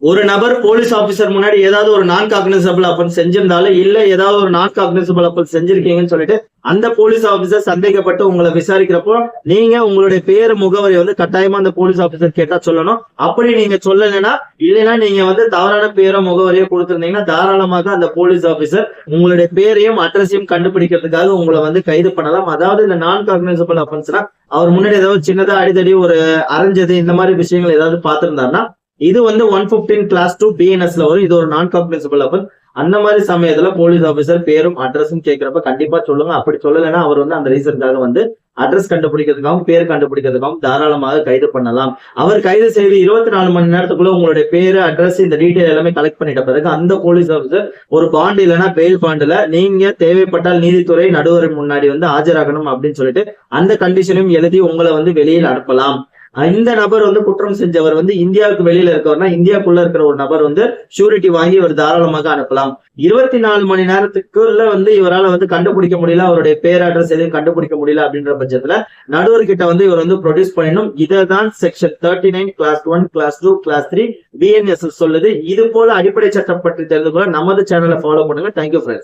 ஒரு நபர் police officer முன்னாடி ஏதாவது ஒரு நான் காக்னிசபிள் அஃபென்ஸ் செஞ்சிருந்தாலும் இல்ல ஏதாவது ஒரு நான் காக்னிசபிள் அஃபென்ஸ் செஞ்சிருக்கீங்கன்னு சொல்லிட்டு அந்த போலீஸ் ஆபீசர் சந்தேகப்பட்டு உங்களை விசாரிக்கிறப்போ நீங்க உங்களுடைய பேரு முகவரி வந்து கட்டாயமா அந்த போலீஸ் ஆபீசர் கேட்டா சொல்லணும். அப்படி நீங்க சொல்லலைன்னா இல்லைன்னா நீங்க வந்து தவறான பேரோ முகவரியோ கொடுத்திருந்தீங்கன்னா தாராளமாக அந்த போலீஸ் ஆபீசர் உங்களுடைய பேரையும் அட்ரஸையும் கண்டுபிடிக்கிறதுக்காக உங்களை வந்து கைது பண்ணலாம். அதாவது இந்த நான் காக்னிசபிள் அஃபென்ஸ்னா அவர் முன்னாடி ஏதாவது சின்னதா அடிதடி ஒரு அரைஞ்சது இந்த மாதிரி விஷயங்கள் ஏதாவது பார்த்திருந்தாருன்னா இது வந்து 115 கிளாஸ் 2 பிஎன்எஸ்ல வரும். இது ஒரு நான் காக்னிசபிள் அஃபென்ஸ். அந்த மாதிரி சமயத்துல போலீஸ் ஆபீசர் பேரும் அட்ரஸும் கேட்கிறப்ப கண்டிப்பா சொல்லுங்க. அப்படி சொல்லலைன்னா அவர் வந்து அந்த ரீசனுக்காக வந்து அட்ரஸ் கண்டுபிடிக்கிறதுக்காகவும் பேர் கண்டுபிடிக்கிறதுக்காகவும் தாராளமாக கைது பண்ணலாம். அவர் கைது செய்து 24 மணி நேரத்துக்குள்ள உங்களுடைய பேரு அட்ரஸ் இந்த டீடைல் எல்லாமே கலெக்ட் பண்ணிட்ட பிறகு அந்த போலீஸ் ஆபீசர் ஒரு பாண்ட் இல்லைன்னா பெயில் பாண்டுல நீங்க தேவைப்பட்டால் நீதித்துறை நடுவர் முன்னாடி வந்து ஆஜராகணும் அப்படின்னு சொல்லிட்டு அந்த கண்டிஷனையும் எழுதி உங்களை வந்து வெளியில் அனுப்பலாம். இந்த நபர் வந்து குற்றம் செஞ்சவர் வந்து இந்தியாவுக்கு வெளியில இருக்கவர்னா இந்தியாவுக்குள்ள இருக்கிற ஒரு நபர் வந்து ஷூரிட்டி வாங்கி இவர் தாராளமாக அனுப்பலாம். 24 மணி நேரத்துக்குள்ள வந்து இவரால் வந்து கண்டுபிடிக்க முடியல, அவருடைய பேர் அட்ரஸ் எதையும் கண்டுபிடிக்க முடியல அப்படின்ற பட்சத்துல நடுவர்கிட்ட வந்து இவர் வந்து ப்ரொடியூஸ் பண்ணணும். இதான் section 39 clause 1 clause 2 clause 3 BNS சொல்லுது. இது போல அடிப்படை சட்டம் பற்றி தெரிந்து கொள்ள நமது சேனலை ஃபாலோ பண்ணுங்க. Thank you friends.